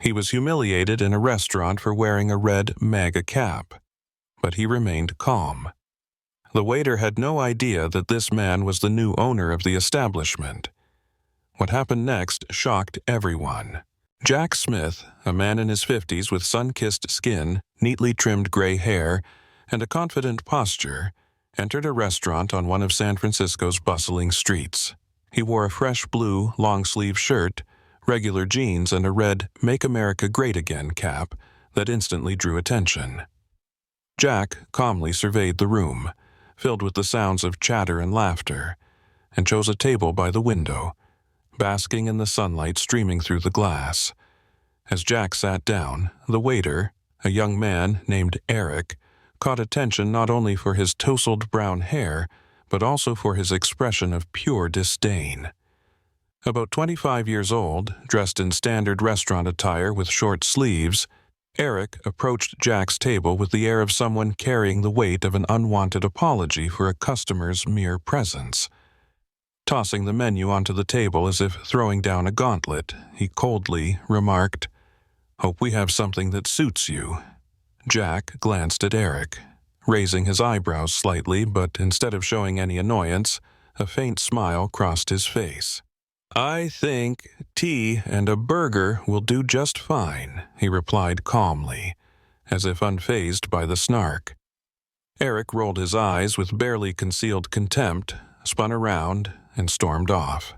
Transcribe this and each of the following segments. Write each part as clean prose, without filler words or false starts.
He was humiliated in a restaurant for wearing a red MAGA cap, but he remained calm. The waiter had no idea that this man was the new owner of the establishment. What happened next shocked everyone. Jack Smith, a man in his 50s with sun-kissed skin, neatly trimmed gray hair, and a confident posture, entered a restaurant on one of San Francisco's bustling streets. He wore a fresh blue, long-sleeve shirt, regular jeans, and a red "Make America Great Again" cap that instantly drew attention. Jack calmly surveyed the room, filled with the sounds of chatter and laughter, and chose a table by the window, basking in the sunlight streaming through the glass. As Jack sat down, the waiter, a young man named Eric, caught attention not only for his tousled brown hair, but also for his expression of pure disdain. About 25 years old, dressed in standard restaurant attire with short sleeves, Eric approached Jack's table with the air of someone carrying the weight of an unwanted apology for a customer's mere presence. Tossing the menu onto the table as if throwing down a gauntlet, he coldly remarked, "Hope we have something that suits you." Jack glanced at Eric, raising his eyebrows slightly, but instead of showing any annoyance, a faint smile crossed his face. "I think tea and a burger will do just fine," he replied calmly, as if unfazed by the snark. Eric rolled his eyes with barely concealed contempt, spun around, and stormed off.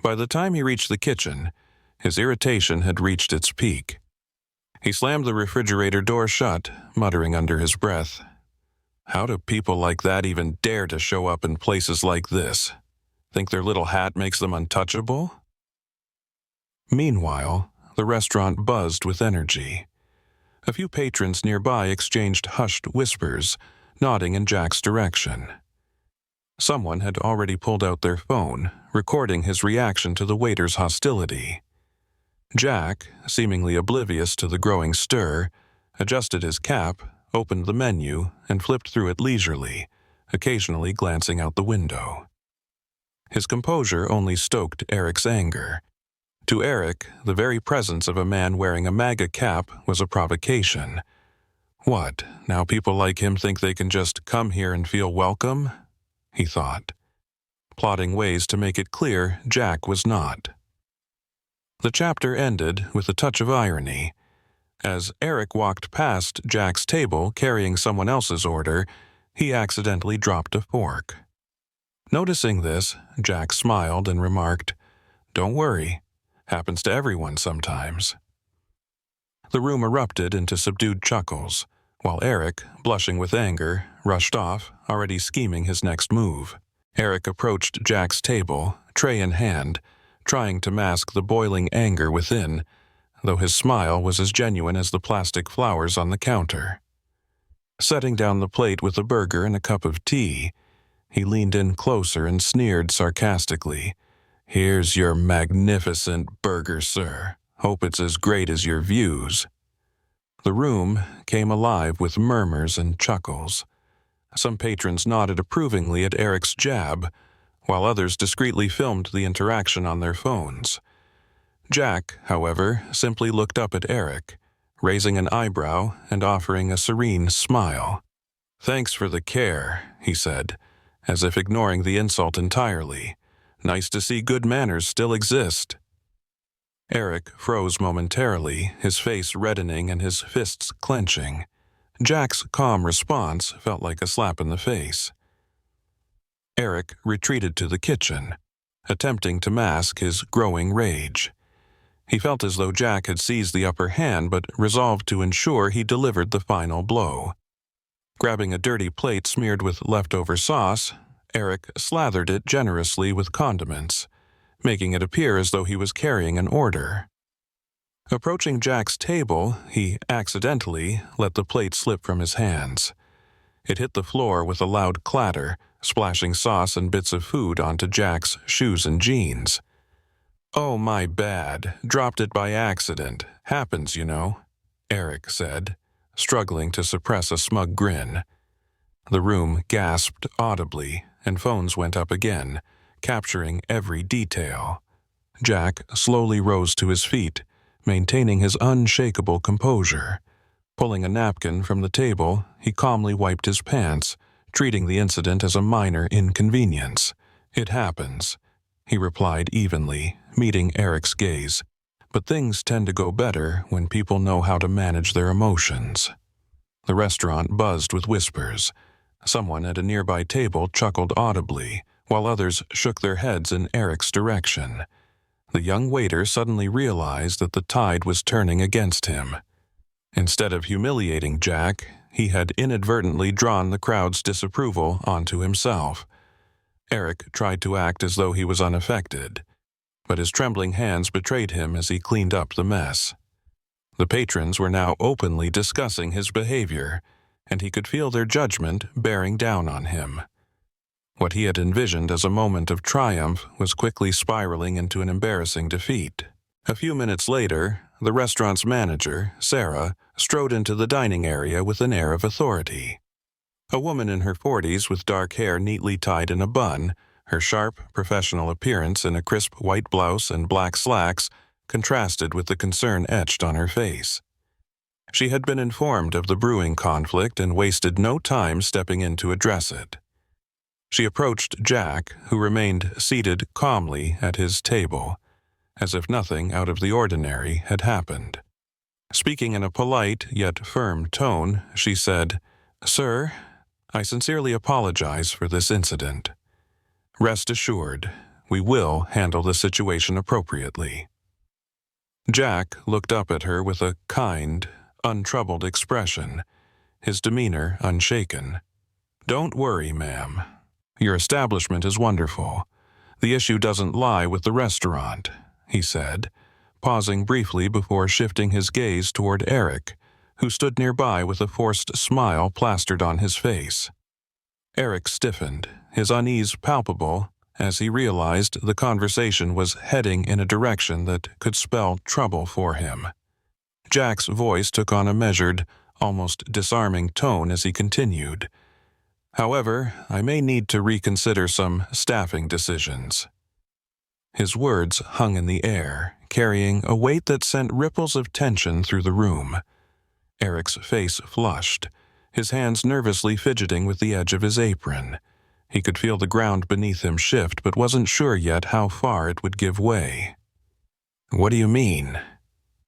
By the time he reached the kitchen, his irritation had reached its peak. He slammed the refrigerator door shut, muttering under his breath, "How do people like that even dare to show up in places like this? Think their little hat makes them untouchable?" Meanwhile, the restaurant buzzed with energy. A few patrons nearby exchanged hushed whispers, nodding in Jack's direction. Someone had already pulled out their phone, recording his reaction to the waiter's hostility. Jack, seemingly oblivious to the growing stir, adjusted his cap, opened the menu, and flipped through it leisurely, occasionally glancing out the window. His composure only stoked Eric's anger. To Eric, the very presence of a man wearing a MAGA cap was a provocation. What, now people like him think they can just come here and feel welcome? He thought, plotting ways to make it clear Jack was not. The chapter ended with a touch of irony. As Eric walked past Jack's table carrying someone else's order, he accidentally dropped a fork. Noticing this, Jack smiled and remarked, "Don't worry, happens to everyone sometimes." The room erupted into subdued chuckles, while Eric, blushing with anger, rushed off, already scheming his next move. Eric approached Jack's table, tray in hand, trying to mask the boiling anger within, though his smile was as genuine as the plastic flowers on the counter. Setting down the plate with a burger and a cup of tea, he leaned in closer and sneered sarcastically, "Here's your magnificent burger, sir. Hope it's as great as your views." The room came alive with murmurs and chuckles. Some patrons nodded approvingly at Eric's jab, while others discreetly filmed the interaction on their phones. Jack, however, simply looked up at Eric, raising an eyebrow and offering a serene smile. "Thanks for the care," he said, as if ignoring the insult entirely. "Nice to see good manners still exist." Eric froze momentarily, his face reddening and his fists clenching. Jack's calm response felt like a slap in the face. Eric retreated to the kitchen, attempting to mask his growing rage. He felt as though Jack had seized the upper hand, but resolved to ensure he delivered the final blow. Grabbing a dirty plate smeared with leftover sauce, Eric slathered it generously with condiments, making it appear as though he was carrying an order. Approaching Jack's table, he accidentally let the plate slip from his hands. It hit the floor with a loud clatter, splashing sauce and bits of food onto Jack's shoes and jeans. "Oh, my bad. Dropped it by accident. Happens, you know," Eric said, struggling to suppress a smug grin. The room gasped audibly, and phones went up again, capturing every detail. Jack slowly rose to his feet, maintaining his unshakable composure. Pulling a napkin from the table, he calmly wiped his pants, treating the incident as a minor inconvenience. "It happens," he replied evenly, meeting Eric's gaze. "But things tend to go better when people know how to manage their emotions." The restaurant buzzed with whispers. Someone at a nearby table chuckled audibly, while others shook their heads in Eric's direction. The young waiter suddenly realized that the tide was turning against him. Instead of humiliating Jack, he had inadvertently drawn the crowd's disapproval onto himself. Eric tried to act as though he was unaffected, but his trembling hands betrayed him as he cleaned up the mess. The patrons were now openly discussing his behavior, and he could feel their judgment bearing down on him. What he had envisioned as a moment of triumph was quickly spiraling into an embarrassing defeat. A few minutes later, the restaurant's manager, Sarah, strode into the dining area with an air of authority. A woman in her 40s with dark hair neatly tied in a bun, her sharp, professional appearance in a crisp white blouse and black slacks contrasted with the concern etched on her face. She had been informed of the brewing conflict and wasted no time stepping in to address it. She approached Jack, who remained seated calmly at his table, as if nothing out of the ordinary had happened. Speaking in a polite yet firm tone, she said, "Sir, I sincerely apologize for this incident. Rest assured, we will handle the situation appropriately." Jack looked up at her with a kind, untroubled expression, his demeanor unshaken. "Don't worry, ma'am. Your establishment is wonderful. The issue doesn't lie with the restaurant," he said, pausing briefly before shifting his gaze toward Eric, who stood nearby with a forced smile plastered on his face. Eric stiffened, his unease palpable, as he realized the conversation was heading in a direction that could spell trouble for him. Jack's voice took on a measured, almost disarming tone as he continued. "However, I may need to reconsider some staffing decisions." His words hung in the air, carrying a weight that sent ripples of tension through the room. Eric's face flushed, his hands nervously fidgeting with the edge of his apron. He could feel the ground beneath him shift, but wasn't sure yet how far it would give way. "What do you mean?"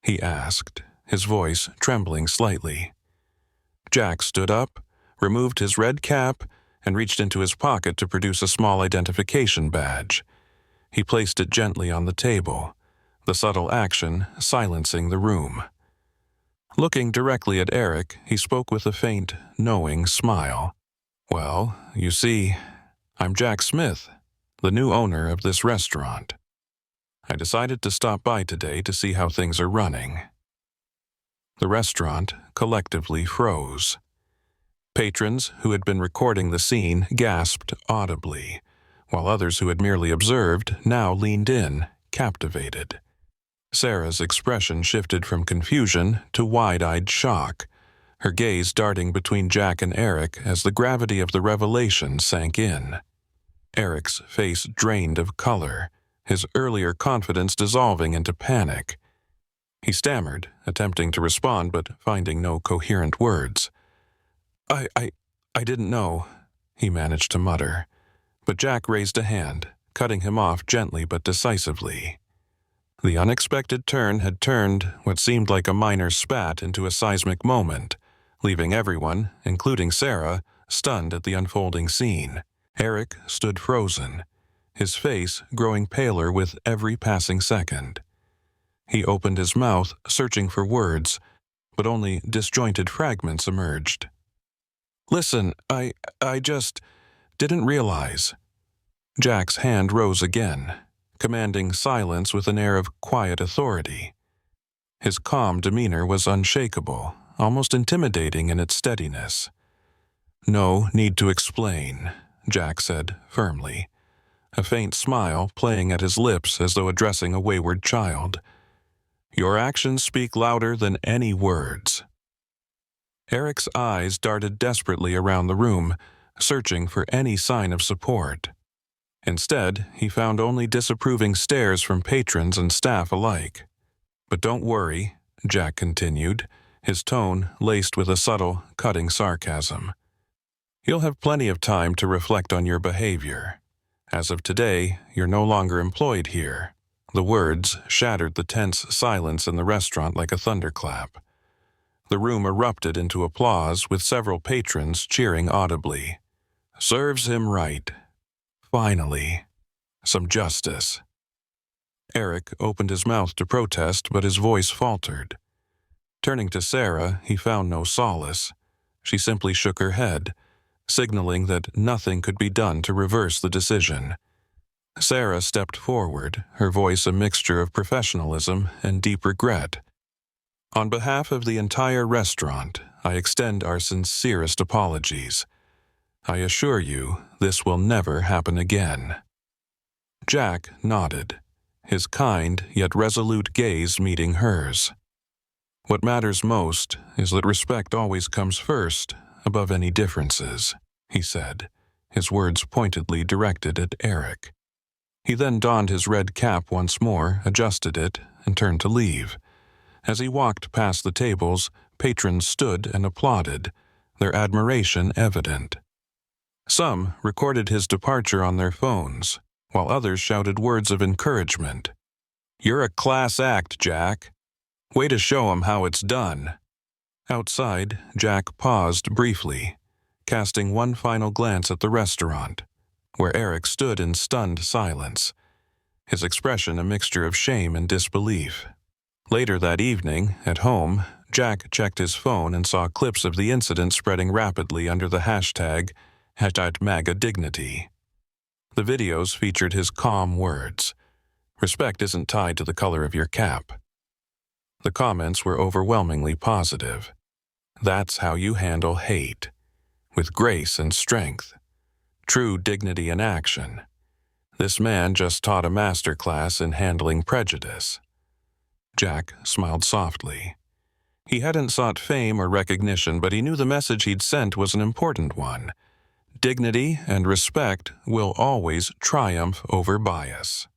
he asked, his voice trembling slightly. Jack stood up, removed his red cap, and reached into his pocket to produce a small identification badge. He placed it gently on the table, the subtle action silencing the room. Looking directly at Eric, he spoke with a faint, knowing smile. "Well, you see, I'm Jack Smith, the new owner of this restaurant. I decided to stop by today to see how things are running." The restaurant collectively froze. Patrons who had been recording the scene gasped audibly, while others who had merely observed now leaned in, captivated. Sarah's expression shifted from confusion to wide-eyed shock, her gaze darting between Jack and Eric as the gravity of the revelation sank in. Eric's face drained of color, his earlier confidence dissolving into panic. He stammered, attempting to respond but finding no coherent words. I didn't know," he managed to mutter, but Jack raised a hand, cutting him off gently but decisively. The unexpected turn had turned what seemed like a minor spat into a seismic moment, leaving everyone, including Sarah, stunned at the unfolding scene. Eric stood frozen, his face growing paler with every passing second. He opened his mouth, searching for words, but only disjointed fragments emerged. "Listen, I just didn't realize." Jack's hand rose again, commanding silence with an air of quiet authority. His calm demeanor was unshakable, almost intimidating in its steadiness. "No need to explain," Jack said firmly, a faint smile playing at his lips as though addressing a wayward child. "Your actions speak louder than any words." Eric's eyes darted desperately around the room, searching for any sign of support. Instead, he found only disapproving stares from patrons and staff alike. But don't worry, Jack continued, his tone laced with a subtle, cutting sarcasm. You'll have plenty of time to reflect on your behavior. As of today, you're no longer employed here. The words shattered the tense silence in the restaurant like a thunderclap. The room erupted into applause, with several patrons cheering audibly. Serves him right. Finally. Some justice. Eric opened his mouth to protest, but his voice faltered. Turning to Sarah, he found no solace. She simply shook her head, signaling that nothing could be done to reverse the decision. Sarah stepped forward, her voice a mixture of professionalism and deep regret. On behalf of the entire restaurant, I extend our sincerest apologies. I assure you, this will never happen again. Jack nodded, his kind yet resolute gaze meeting hers. What matters most is that respect always comes first, above any differences, he said, his words pointedly directed at Eric. He then donned his red cap once more, adjusted it, and turned to leave. As he walked past the tables, patrons stood and applauded, their admiration evident. Some recorded his departure on their phones, while others shouted words of encouragement. You're a class act, Jack. Way to show 'em how it's done. Outside, Jack paused briefly, casting one final glance at the restaurant, where Eric stood in stunned silence, his expression a mixture of shame and disbelief. Later that evening, at home, Jack checked his phone and saw clips of the incident spreading rapidly under the hashtag #MAGA dignity. The videos featured his calm words. Respect isn't tied to the color of your cap. The comments were overwhelmingly positive. That's how you handle hate. With grace and strength. True dignity in action. This man just taught a masterclass in handling prejudice. Jack smiled softly. He hadn't sought fame or recognition, but he knew the message he'd sent was an important one. Dignity and respect will always triumph over bias.